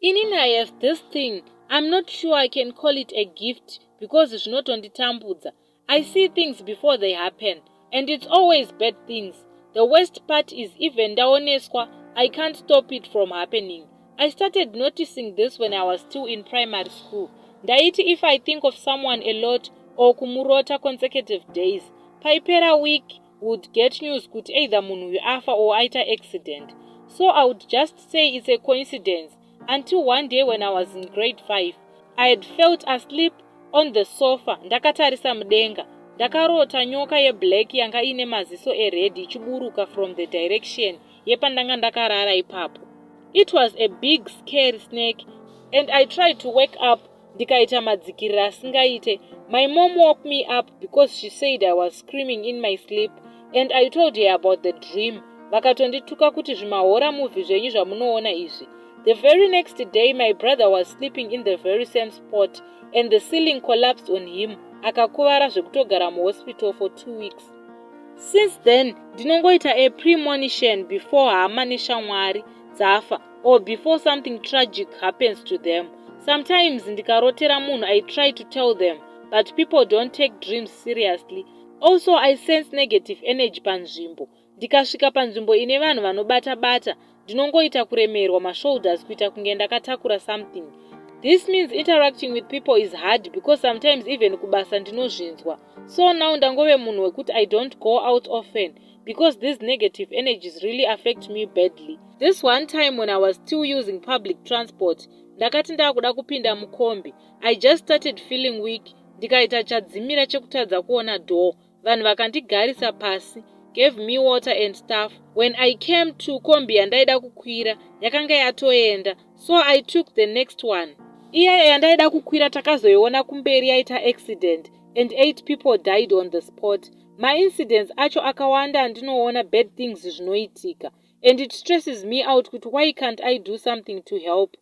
Inini I have this thing. I'm not sure I can call it a gift because zvinotonditambudza. I see things before they happen, and it's always bad things. The worst part is even ndaoneswa, I can't stop it from happening. I started noticing this when I was still in primary school. Ndaiti if I think of someone a lot or kumurota consecutive days, paipera week would get news kuti either munhu afa or aita accident. So I would just say it's a coincidence. Until one day when I was in grade 5, I had felt asleep on the sofa, ndakatarisa mudenga, ndakarota nyoka yeblack yanga ine maziso ered ichiburuka from the direction yepandanga ndakarara ipapo. It was a big scary snake, and I tried to wake up, ndikaita madzikirira asingaite. My mom woke me up because she said I was screaming in my sleep, and I told her about the dream. Vakatondituka kuti zvimahora movie zvenyu zvamunoona izvi. The very next day, my brother was sleeping in the very same spot, and the ceiling collapsed on him. Akakuvara zvekutogara muhospital for 2 weeks. Since then, ndinongoita a premonition before hama neshamwari dzafa, or before something tragic happens to them. Sometimes ndikarotera munhu, I try to tell them, but people don't take dreams seriously. Also, I sense negative energy panzvimbo. Ndikasvika panzvimbo ine vanhu vanobata-bata, ndinongoita kuremerwa mashoulders kuita kunge ndakatakura something. This means interacting with people is hard because sometimes even kubasa ndinozvinzwa. So now ndangove munhu wekuti I don't go out often because these negative energies really affect me badly. This one time when I was still using public transport, ndakati ndakuda kupinda mukombi, I just started feeling weak. Ndikaita chadzimira chekutadza kuona door. Vanhu vakandigarisa pasi, gave me water and stuff. When I came to kombi yandaida kukwira, yakanga yatoenda, so I took the next one. Iya yandaida kukwira takazoiona kumberi yaita accident, and 8 people died on the spot. My incidents acho akawanda andinoona bad things zvinoitika, and it stresses me out kuti why can't I do something to help.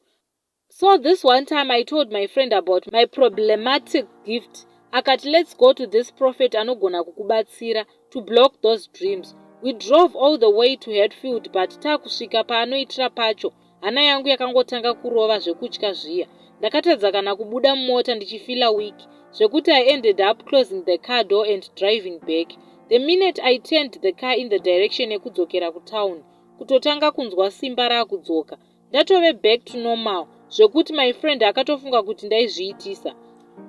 So this one time I told my friend about my problematic gift. Akati, let's go to this prophet anogona kukubatsira to block those dreams. We drove all the way to Hatfield, but takusvika paanoitira pacho, hana yangu yakangotanga kurova zvekutya zviya. Ndakatadza kana kubuda mumota ndichifila weak, zvekuti I ended up closing the car door and driving back. The minute I turned the car in the direction yekudzokera kutown, kutotanga kunzwa simba rakudzoka. Ndatove back to normal, zvekuti my friend akatofunga kuti ndaizviitisa.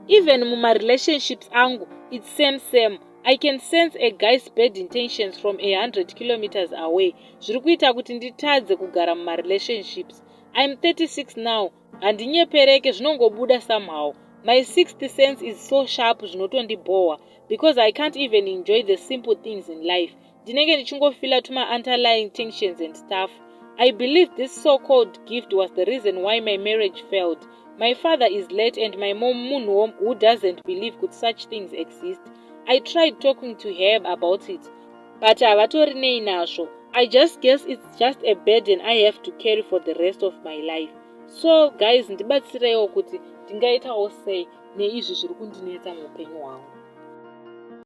Even muma relationships angu, it's same. I can sense a guy's bad intentions from 100 kilometers away. Zviri kuita kuti nditadze kugara muma relationships. I'm 36 now, handinyepereke zvinongobuda somehow. My sixth sense is so sharp zvinotondibowa, because I can't even enjoy the simple things in life. Ndinenge ndichingofila tuma underlying tensions and stuff. I believe this so-called gift was the reason why my marriage failed. My father is late and my mom munhu who doesn't believe that such things exist. I tried talking to her about it, but havatori nazvo. I just guess it's just a burden I have to carry for the rest of my life. So guys, ndibatsireiwo kuti ndingaitawo sei neizvi zviri kundinetsa muupenyu hwangu.